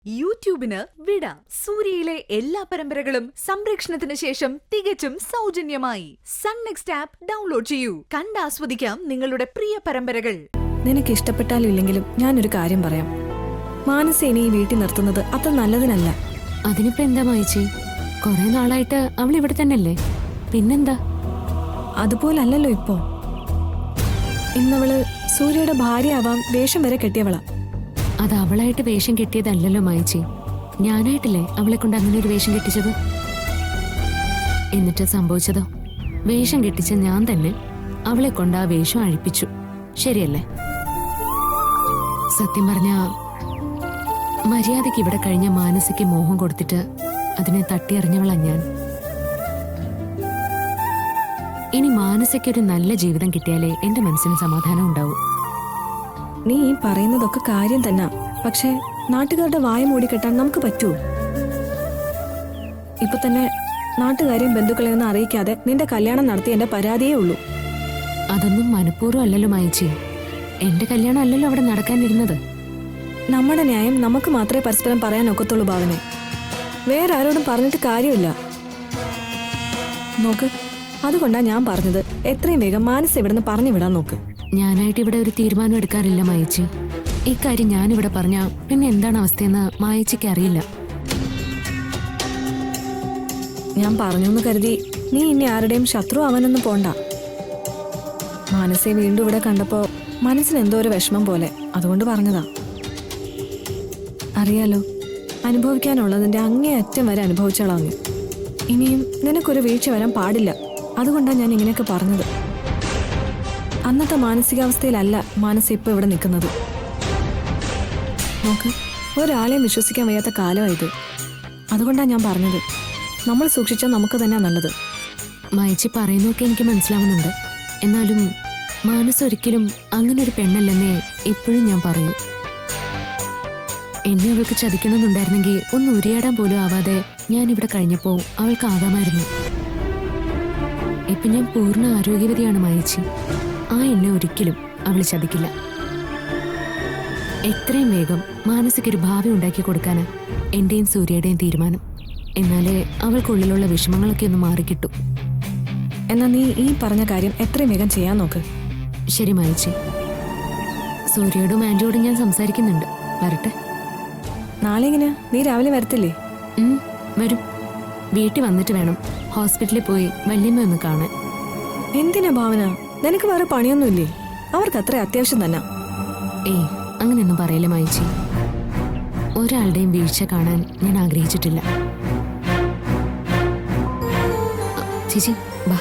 യൂട്യൂബിന് വിട. സൂര്യയിലെ എല്ലാ പരമ്പരകളും സംരക്ഷണത്തിന് ശേഷം തികച്ചും സൗജന്യമായി സൺ നെക്സ്റ്റ് ആപ്പ് ഡൗൺലോഡ് ചെയ്യൂ. കണ്ടാസ്വദിക്കാം നിങ്ങളുടെ പ്രിയ പരമ്പരകൾ. നിനക്ക് ഇഷ്ടപ്പെട്ടാലും ഇല്ലെങ്കിലും ഞാനൊരു കാര്യം പറയാം. മാനസേനെ ഈ വീട്ടിൽ നിർത്തുന്നത് അത്ര നല്ലതിനല്ല. അതിനിപ്പോ എന്താ മായിച്ചി? കുറെ നാളായിട്ട് അവൾ ഇവിടെ തന്നെയല്ലേ, പിന്നെന്താ? അതുപോലല്ലോ ഇപ്പോ. ഇന്നവള് സൂര്യയുടെ ഭാര്യയാവാൻ വേഷം വരെ കെട്ടിയവളാ. അത് അവളായിട്ട് വേഷം കെട്ടിയതല്ലല്ലോ മായിച്ചി, ഞാനായിട്ടില്ലേ അവളെ കൊണ്ട് അങ്ങനെ ഒരു വേഷം കെട്ടിച്ചത്. എന്നിട്ട് സംഭവിച്ചതോ, വേഷം കെട്ടിച്ച ഞാൻ തന്നെ അവളെ കൊണ്ട് ആ വേഷം അഴിപ്പിച്ചു. ശരിയല്ലേ? സത്യം പറഞ്ഞ മര്യാദയ്ക്ക് ഇവിടെ കഴിഞ്ഞ മാനസിക്ക് മോഹം കൊടുത്തിട്ട് അതിനെ തട്ടിയെറിഞ്ഞവളാ ഞാൻ. ഇനി മാനസിക്കൊരു നല്ല ജീവിതം കിട്ടിയാലേ എന്റെ മനസ്സിന് സമാധാനം ഉണ്ടാവും. നീ ഈ പറയുന്നതൊക്കെ കാര്യം തന്നെ, പക്ഷെ നാട്ടുകാരുടെ വായ മൂടിക്കെട്ടാൻ നമുക്ക് പറ്റുമോ? ഇപ്പൊ തന്നെ നാട്ടുകാരെയും ബന്ധുക്കളെയും ഒന്നും അറിയിക്കാതെ നിന്റെ കല്യാണം നടത്തി എന്റെ പരാതിയേ ഉള്ളൂ. അതൊന്നും മനഃപൂർവ്വം അല്ലല്ലോ മായിച്ചി. എന്റെ കല്യാണം അല്ലല്ലോ അവിടെ നടക്കാനിരുന്നത്. നമ്മുടെ ന്യായം നമുക്ക് മാത്രമേ പരസ്പരം പറയാൻ ഒക്കത്തുള്ളൂ ഭാവനെ. വേറെ ആരോടും പറഞ്ഞിട്ട് കാര്യമില്ല. നോക്ക്, അതുകൊണ്ടാ ഞാൻ പറഞ്ഞത് എത്രയും വേഗം മാനസ് ഇവിടുന്ന് പറഞ്ഞു വിടാൻ നോക്ക്. ഞാനായിട്ട് ഇവിടെ ഒരു തീരുമാനം എടുക്കാറില്ല മായിച്ചി. ഇക്കാര്യം ഞാനിവിടെ പറഞ്ഞ പിന്നെ എന്താണ് അവസ്ഥയെന്ന് മായിച്ചിക്ക് അറിയില്ല. ഞാൻ പറഞ്ഞെന്ന് കരുതി നീ ഇനി ആരുടെയും ശത്രു ആവാനൊന്നും പോണ്ട. മാനസെ വീണ്ടും ഇവിടെ കണ്ടപ്പോ മനസ്സിന് എന്തോ ഒരു വിഷമം പോലെ, അതുകൊണ്ട് പറഞ്ഞതാ. അറിയാലോ, അനുഭവിക്കാനുള്ളതിന്റെ അങ്ങേയറ്റം വരെ അനുഭവിച്ചോളാങ്ങ്. ഇനിയും നിനക്കൊരു വീഴ്ച വരാൻ പാടില്ല. അതുകൊണ്ടാണ് ഞാൻ ഇങ്ങനെയൊക്കെ പറഞ്ഞത്. അന്നത്തെ മാനസികാവസ്ഥയിലല്ല മാനസ ഇപ്പൊ ഇവിടെ നിൽക്കുന്നത്. നോക്ക്, ഒരാളെയും വിശ്വസിക്കാൻ വയ്യാത്ത കാലമായത്. അതുകൊണ്ടാണ് ഞാൻ പറഞ്ഞത്, നമ്മൾ സൂക്ഷിച്ചാൽ നമുക്ക് തന്നെ നല്ലത്. മായിച്ചി പറയുന്നൊക്കെ എനിക്ക് മനസ്സിലാവുന്നുണ്ട്. എന്നാലും മാനസൊരിക്കലും അങ്ങനെ ഒരു പെണ്ണല്ലെന്നേ ഇപ്പോഴും ഞാൻ പറയൂ. എന്നെ അവൾക്ക് ചതിക്കണമെന്നുണ്ടായിരുന്നെങ്കിൽ ഒന്ന് ഉരിയാടാൻ പോലും ആവാതെ ഞാൻ ഇവിടെ കഴിഞ്ഞപ്പോ അവൾക്ക് ആകാമായിരുന്നു. ഇപ്പൊ ഞാൻ പൂർണ്ണ ആരോഗ്യവതിയാണ് മായിച്ചി. ആ എന്നെ ഒരിക്കലും അവൾ ചതിക്കില്ല. എത്രയും വേഗം മാനസിക്കൊരു ഭാവി ഉണ്ടാക്കി കൊടുക്കാന് എന്റെയും സൂര്യയുടെയും തീരുമാനം. എന്നാലേ അവൾക്കുള്ളിലുള്ള വിഷമങ്ങളൊക്കെ ഒന്ന് മാറിക്കിട്ടും. എന്നാ നീ ഈ പറഞ്ഞ കാര്യം എത്രയും വേഗം ചെയ്യാൻ നോക്ക്. ശരി മായിച്ചി, സൂര്യയോടും ആന്റിയോടും ഞാൻ സംസാരിക്കുന്നുണ്ട്. വരട്ടെ. നാളെ എങ്ങനെയാ? നീ രാവിലെ വരത്തില്ലേ? വരും. വീട്ടിൽ വന്നിട്ട് വേണം ഹോസ്പിറ്റലിൽ പോയി വല്യമ്മ ഒന്ന് കാണാൻ. എന്തിനാ ഭാവന? നിനക്ക് വേറെ പണിയൊന്നുമില്ലേ? അവർക്ക് അത്ര അത്യാവശ്യം തന്നെ. ഏയ്, അങ്ങനെയൊന്നും പറയല്ലേ മായിച്ചി. ഒരാളുടെയും വീഴ്ച കാണാൻ ഞാൻ ആഗ്രഹിച്ചിട്ടില്ല. ചേച്ചി വാ.